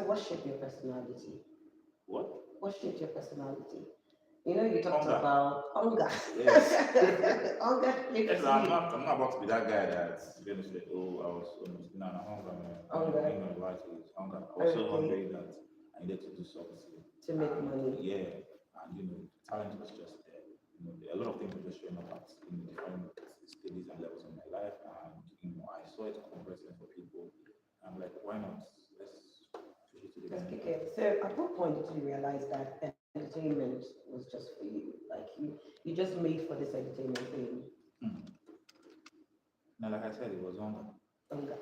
So what shaped your personality? What? What shaped your personality? You know, you talked Hunger. about hunger. Yes. Hunger Yes, shaped I'm you. not. I'm not about to be that guy that's going to say, "Oh, I was almost no, no hunger, man. I Hunger. ain't gonna lie to you, it's hunger. I was so Okay. hungry that I needed to do something, To make and money. yeah, and talent was just there. A lot of things were just showing up at different stages and levels in my life, and I saw it conversing for people. I'm like, why not? Let's push it to the Let's limit. kick it. So at what point did you realize that entertainment was just for you? Like you just made for this entertainment thing. Hmm. Now, like I said, it was hunger. Hunger.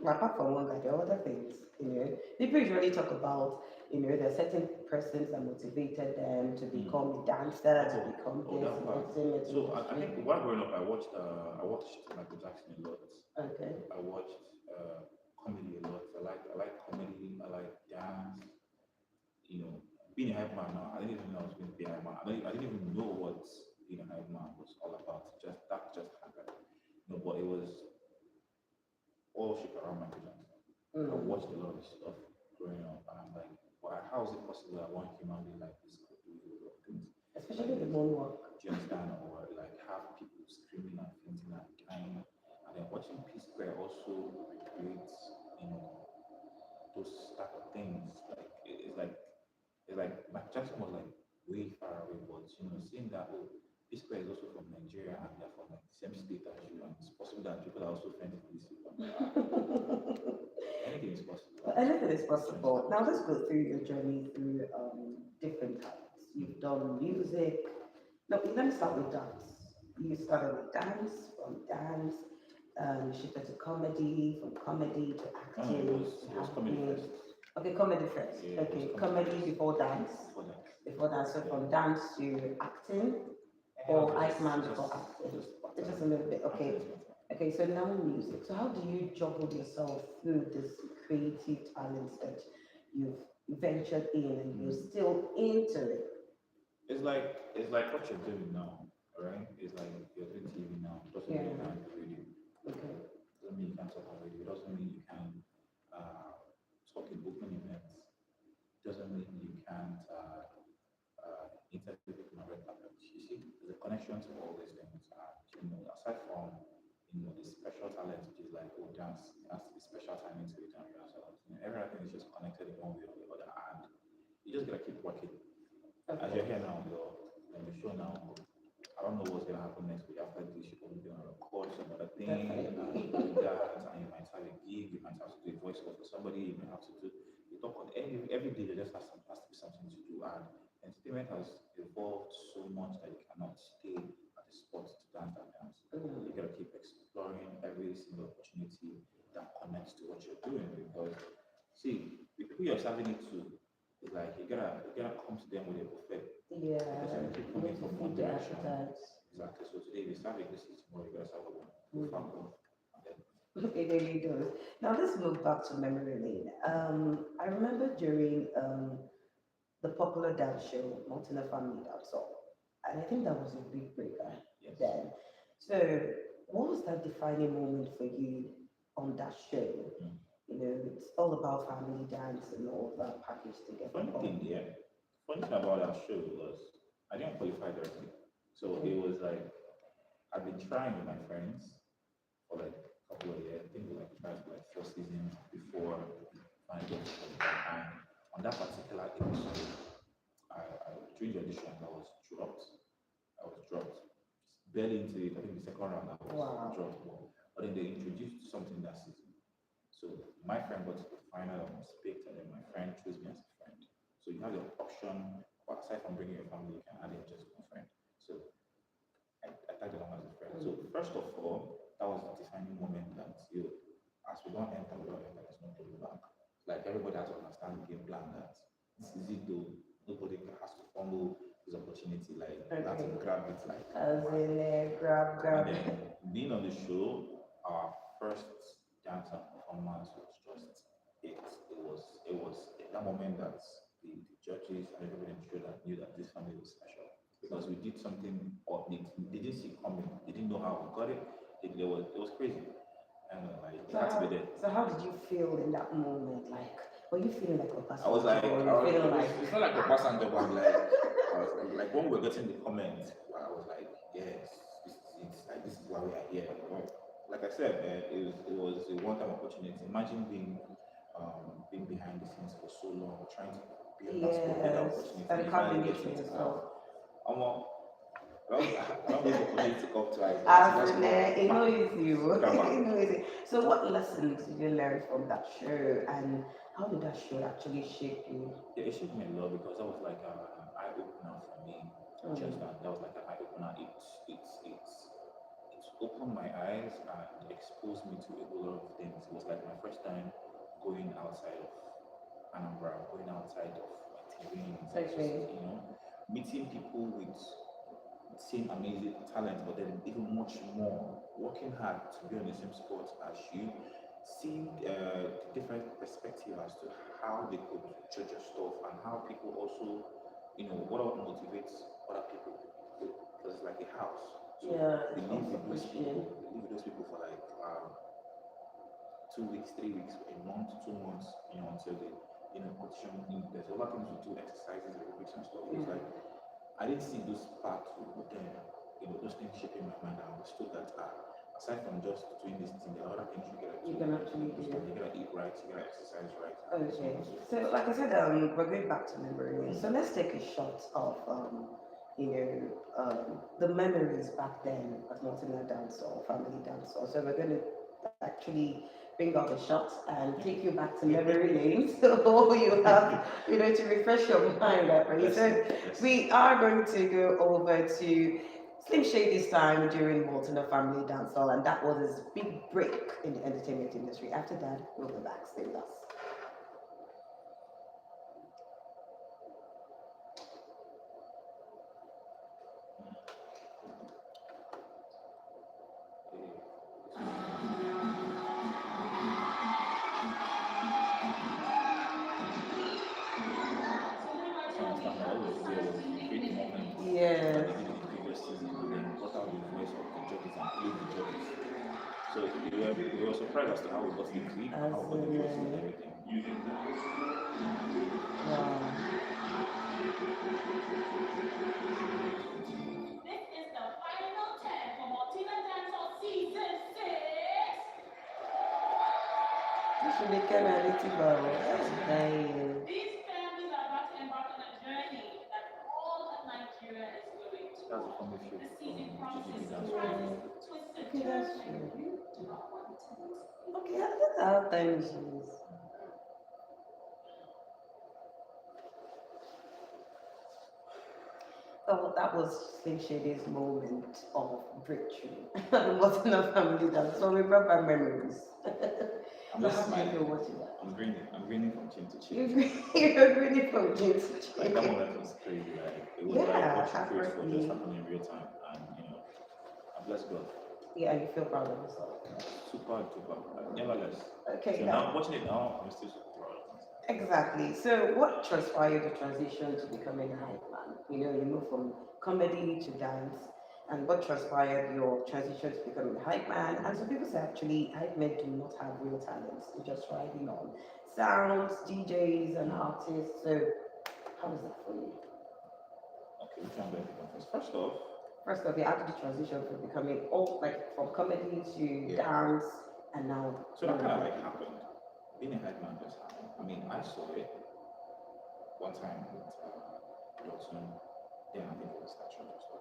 Apart from hunger, there are other things. People usually talk about, there are certain persons that motivated them to Hmm. become a dancer, to Oh, become oh, this that in the part. entertainment So I industry. think while growing up, I watched Michael Jackson a lot. Okay. I watched comedy a lot. I like comedy. I like dance. You know, being a hype man now. I didn't even know I was going to be a hype man. I didn't even know what being a hype man was all about. Just happened. But it was all shaped around Michael Jackson. I Mm. watched a lot of his stuff growing up, and I'm like, why? How is it possible that one human being like this could do a lot of things like Especially the this? moonwalk. Do you understand? Or like have people screaming and fainting and dying, and then watching P Square also recreate, you know, those type of things. Like it's like Michael Jackson was like way far away, but seeing that P Square is also from Nigeria and they're from like the same state as you, and it's possible that people are also friends with these people. Anything is possible But at this anything point. is Do you possible. understand? Now let's go through your journey through different types. You've done music. No, let me start with dance. You started with dance, from dance, you shifted to comedy, from comedy to No, no, it acting, was to it was comedy acting. first. Okay, comedy first. Yeah, it was Okay, comedy comedy first before dance. before that. Before dance, so Yeah. from dance to acting, And it or was Iceman just before acting. just It's just pattern. a little bit. Acting Okay, is pattern. okay. So now music. So how do you juggle yourself through this creative talents that you've ventured in and you're Mm. still into it? It's like what you're doing now, right? It's like you're doing TV now. Doesn't Yeah. mean you can't do radio. Okay. Doesn't mean you can't talk on radio. Doesn't mean you can talk in open events. Doesn't mean you can't interview people on red carpet. You see, there's a connection to all these things. And aside from the special talent, which is like dance, there has to be special talent to it and rehearsals. Everything is just connected in one way or the other, and you just gotta keep working. As you're Okay. here now, you're on the show now. I don't know what's gonna happen next week. After this, you're probably gonna record some other thing, and you do Definitely. that, and you might have a gig. You might have to do a voiceover for somebody. You might have to do. You talk on every day. There just has to be something to do, and entertainment has evolved so much that you cannot stay at the spot to dance and dance. You Mm. gotta keep exploring every single opportunity that connects to what you're doing because see, the people you're serving it to, it's like you gotta come to them with a buffet because Yeah, some people you come in need to from one feed their direction. appetites. Exactly. So today they serve a this tomorrow you gotta serve a one. Go Mm. farm go. And then It really does. Now let's move back to memory lane. I remember during the popular dance show, Mountain Family Dance Hall. And I think that was a big breaker yes. then. So, what was that defining moment for you on that show? Mm. It's all about family dance and all that packaged together. Funny thing, yeah. Funny thing about that show was I didn't qualify directly. So Okay. it was like I've been trying with my friends for like a couple of years. I think we like tried for like 4 seasons before finally got to qualify. And on that particular episode, during the audition I was dropped barely into it. I think the second round I was Wow. dropped, but then they introduced something that season. So my friend got to the final and was picked, and then my friend chose me as a friend. So you have the option, or aside from bringing your family, you can add in just one friend. So I tagged along as a friend. So Mm. first of all, that was the defining moment that as we don't enter, there's no going back. Like everybody has to understand the game plan that this is it though. Nobody has to follow this opportunity. Like you have to Okay. grab it like As one. in, grab, And grab. then being on the show, our first dance and performance was just it. It was that moment that the judges and everybody in the show that knew that this family was special because we did something or they didn't see it coming. They didn't know how we got it. It was crazy. And like it So had to be how, there. so how did you feel in that moment? Like, Were you feeling like a I was passenger like, or I you was, feeling like it's not like a passenger, but I'm like, I was like when we were getting the comments, I was like, yes, this is it. Like this is why we are here. Well, like I said, it was a one-time opportunity. Imagine being behind the scenes for so long, trying to be on that spot, get that yes, opportunity, and and you you can't finally believe get for it. yourself? I don't wait for opportunity to come twice. So As just in, come, you know, back, easy, come back. you know, easy. So, what lessons did you learn from that show, and how did that show actually shape you? Yeah, it shaped me a lot because that was like an eye opener for me. Just Mm. that was like an eye opener. It opened my eyes and exposed me to a whole lot of things. It was like my first time going outside of Anambra, going outside of my terrains, and just Okay. meeting people with same amazing talent, but then even much more, working hard to be on the same spot as you, seeing the different perspective as to how they could judge your stuff and how people also, what motivates other people. Because it's like a house. So Yeah, they it's live also with those pushing. people, they live with those people for like 2 weeks, 3 weeks, a month, 2 months, until they, competition. There's a lot of things to do, exercises, aerobics and stuff. It's like I didn't see those parts with them, those things shaping my mind. I understood that aside from just doing this thing, there are other things you gotta do. You can actually do. You gotta eat right, you gotta exercise right, and so Okay. on and so So, forth. like I said, we're going back to memory lane. So let's take a shot of, the memories back then at Mortimer Dance or Family Dance. So we're going to actually bring out the shots and take you back to memory lane. So you have, to refresh your mind. Right? Let's So let's we are going to go over to Slim Shady's time during Mortimer Family Dance Hall, and that was his big break in the entertainment industry. After that, we'll be back. Stay with us. understand that was there was a great moment that Yes. they did in the previous season, and then brought out the voice of the judges and played the judges. So we were surprised as to how we got the clip and As how we got the in, voices and everything. wow. This is the final 10 for Martina Dancehall Season 6. You should be reality bubble. That's dying. These families are about to embark on a journey that all of Nigeria is going to. That's a funny show The from season promises GGB Dance Hall. Yeah. surprises, twists, and Okay, turns that's that you true. really do not want to miss. Okay, that's how time is. Oh, that was Slim Shady's moment of breakthrough. It wasn't a family dance. So remember memories. I'm So just how do you smiling. feel watching that? I'm grinning from chin to chin. You're really from chin to Like that chin. moment was crazy. Like it was like Yeah, what you prayed for just apparently. happened in real time, and I bless God. Yeah, you feel proud of yourself. Super duper. Nevertheless. Okay, So now now watching it now, I'm still super proud of myself. exactly. So, what transpired the transition to becoming a hype man? You moved from comedy to dance, and what transpired your transition to becoming a hype man? And some people say actually, hype men do not have real talents; they're just riding on sounds, DJs, and artists. So, how is that for you? Okay, which one do I pick on first? First off, First of all, how did the transition from becoming all like from comedy to yeah. dance, and now? So that kind of like happened. Being a hype man just happened. I mean, I saw it one time with Dotson. Then I think it was that church or so.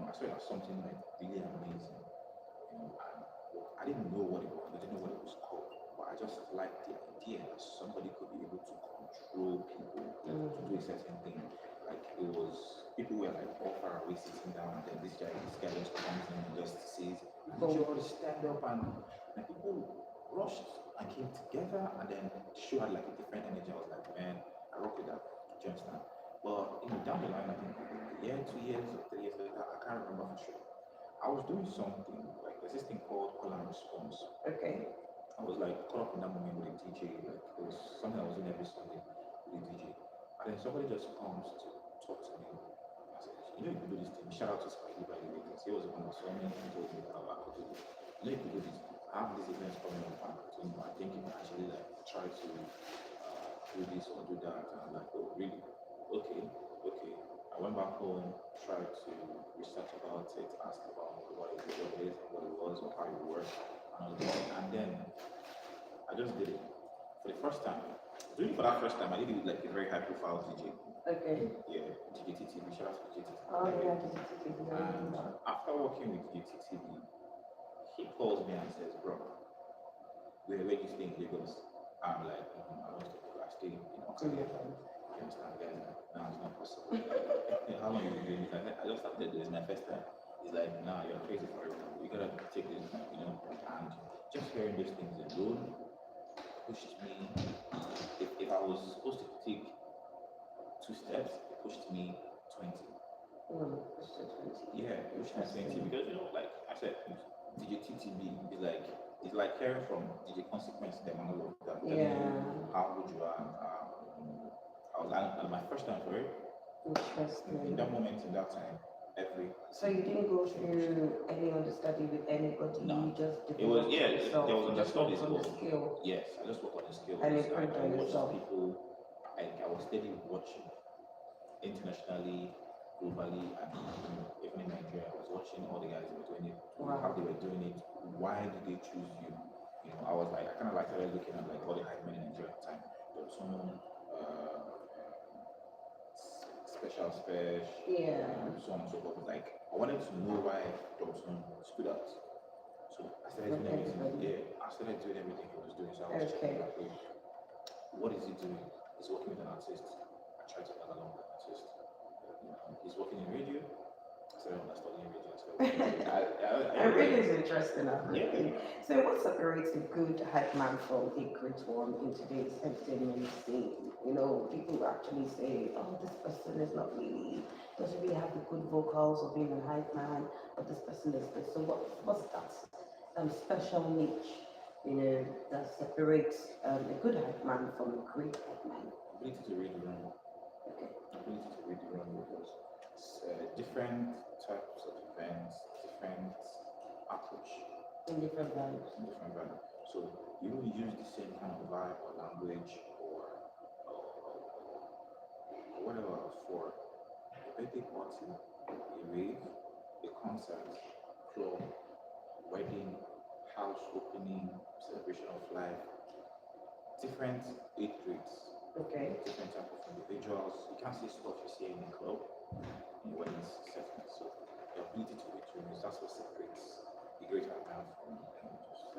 I saw it as something like really amazing. And I didn't know what it was. I didn't know what it was called. But I just liked the idea that somebody could be able to control people to do a certain thing. Like it was people were like all far away sitting down, and then this guy just comes in and just says, "George, stand up," and people rushed and came together, and then the show had like a different energy. I was like, man, I rock with that. Do you understand? But down the line, I think a year, 2 years, or 3 years later, I can't remember for sure. I was doing something like there's this thing called call and response. Okay. I was like caught up in that moment with a DJ. Like it was something I was doing every Sunday with a DJ. And then somebody just comes to talk to me. I said, you can do this thing. Shout out to Spidey by the way, because he was the one that saw me and told me how I could do it. You can do this. I have this event coming up and I think you can actually like try to do this or do that. And I'm like, oh, really? Okay, okay. I went back home, tried to research about it, ask about what it is, what it was, or how it works, and all that. And then I just did it for the first time. Doing it for that first time, I did it with like a very high profile DJ. Okay. Yeah, DJ TTV, shout out to DJ TTV. Oh, yeah, just And after working with DJ TTV, he calls me and says, bro, where do you stay in Lagos? I'm like, I don't stay in Lagos, I stay in Okada. You understand, guys? No, it's not possible. How long have you been doing this? I just started this, my first time. He's like, nah, you're crazy for it. You gotta take this, and just hearing those things alone pushed me. If I was supposed to take 2 steps, it pushed me 20. Yeah, it pushed me 20 because like I said, DJ TTB is like it's like hearing from DJ Consequence them and all of that. How would you are? I was my first time for it. Interesting. In that moment, in that time, every. So you didn't go through any understudy with anybody? No. You just It was yourself. there was understudies. On the skill. Yes, I just work on the skills. And I watched yourself. people. I was steady watching internationally, globally, and even in Nigeria. I was watching all the guys who were doing it, how they were doing it, why did they choose you? I was like, I kind of like started looking at like all the hype men in Nigeria at the time. There was someone, so on and so forth. Like, I wanted to know why Dobson stood out. So I started doing everything. Yeah, I started doing everything he was doing. So I was checking like, what is he doing? He's working with an artist. I tried to tag along with an artist. He's working in radio. I started studying radio. Radio is interesting. Yeah. So what separates a good hype man from a great one in today's entertainment scene? People actually say, oh, this person is not really, doesn't really have the good vocals of being a hype man, but this person is this. So what's that special niche, that separates a good hype man from a great hype man? Ability to read the room. Okay. Ability to read the room because different types of events, different approach. In different values. So you will use the same kind of vibe or language or whatever for a birthday party, a rave, a concert, club, wedding, house opening, celebration of life, different age grades. Okay. Different type of individuals. You can't see stuff you see in a club in wedding settings. So the ability to reach rooms, that's what separates the great man from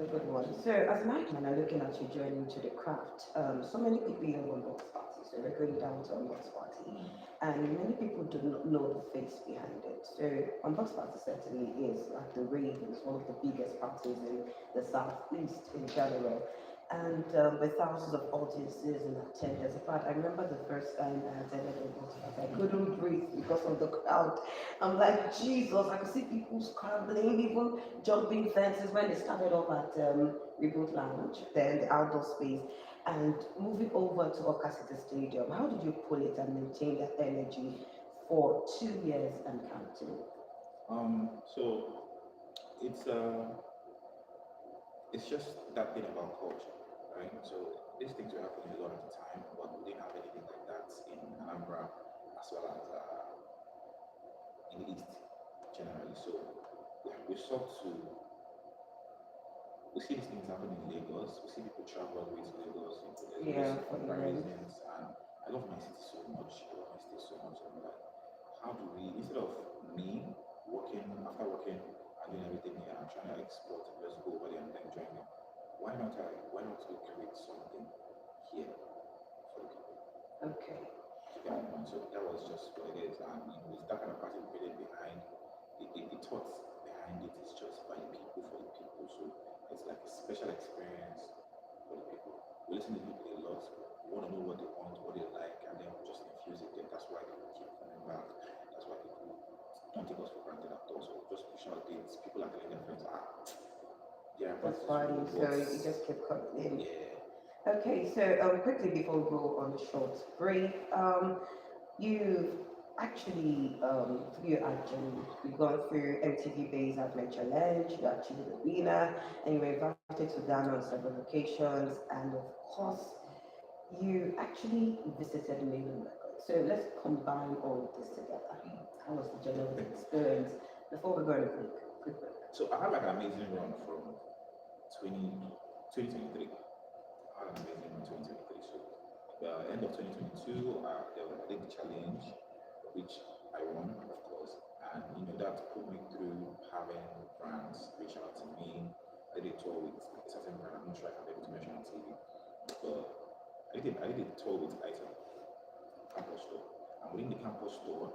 a good one. So as an man are looking at your journey to the craft, so many people have unbox parties. So we're going down to unbox party, and many people do not know the face behind it. So unbox party certainly is like the rave. It's one of the biggest parties in the southeast in general. And with thousands of audiences and attendance. In fact, I remember the first time I attended unbox party, I couldn't breathe because of the crowd. I'm like, Jesus, I could see people scrambling, even jumping fences when they started off at Reboot Lounge, then the outdoor space, and moving over to Okasita Stadium. How did you pull it and maintain that energy for 2 years and counting? So it's just that thing about culture, right? So these things were happening a lot at the time, but we didn't have anything like that in Anambra as well as in the East generally. So we sought to we see these things happen in Lagos. We see people travel all the way to Lagos comparisons, and I love my city so much. I love my state so much. I'm like, how do we instead of me after working and doing everything here, I'm trying to explore to just go over there and enjoy it. Why not we create something here for the people? Okay. So that was just what it is, and it's that kind of party created behind the thoughts behind it is just by the people for the people. So it's like a special experience for the people. We listen to people a lot. We want to know what they want, what they like, and then we just infuse it there. That's why people keep coming back. That's why people don't take us for granted at all. So just push out dates. People are telling their friends, yeah, that's fine. So you just keep coming in. Yeah. Okay, so quickly before we go on a short break, you've actually through your journey, you've gone through MTV Base Advent Challenge, you achieved the winner, and you were invited to Ghana on several occasions, and of course, you actually visited Maven Records. So let's combine all of this together. How was the journalism experience before we go on a quick break? So I had like an amazing run from 20, 2023. I had an amazing run 2023. So end of 2022, I did the challenge, which I won, of course. And that put me through having brands reach out to me. I did a tour with a certain brand. I'm not sure if I'm able to mention on TV, but I did a tour with Item campus store. And within the campus store,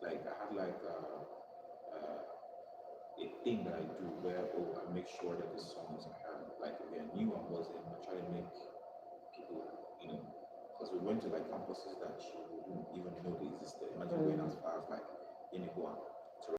like I had like a thing that I do where I make sure that the songs are like if they're new and buzzing, I try to make people, because we went to like campuses that you wouldn't even know they existed. Imagine going as far as like Yenagoa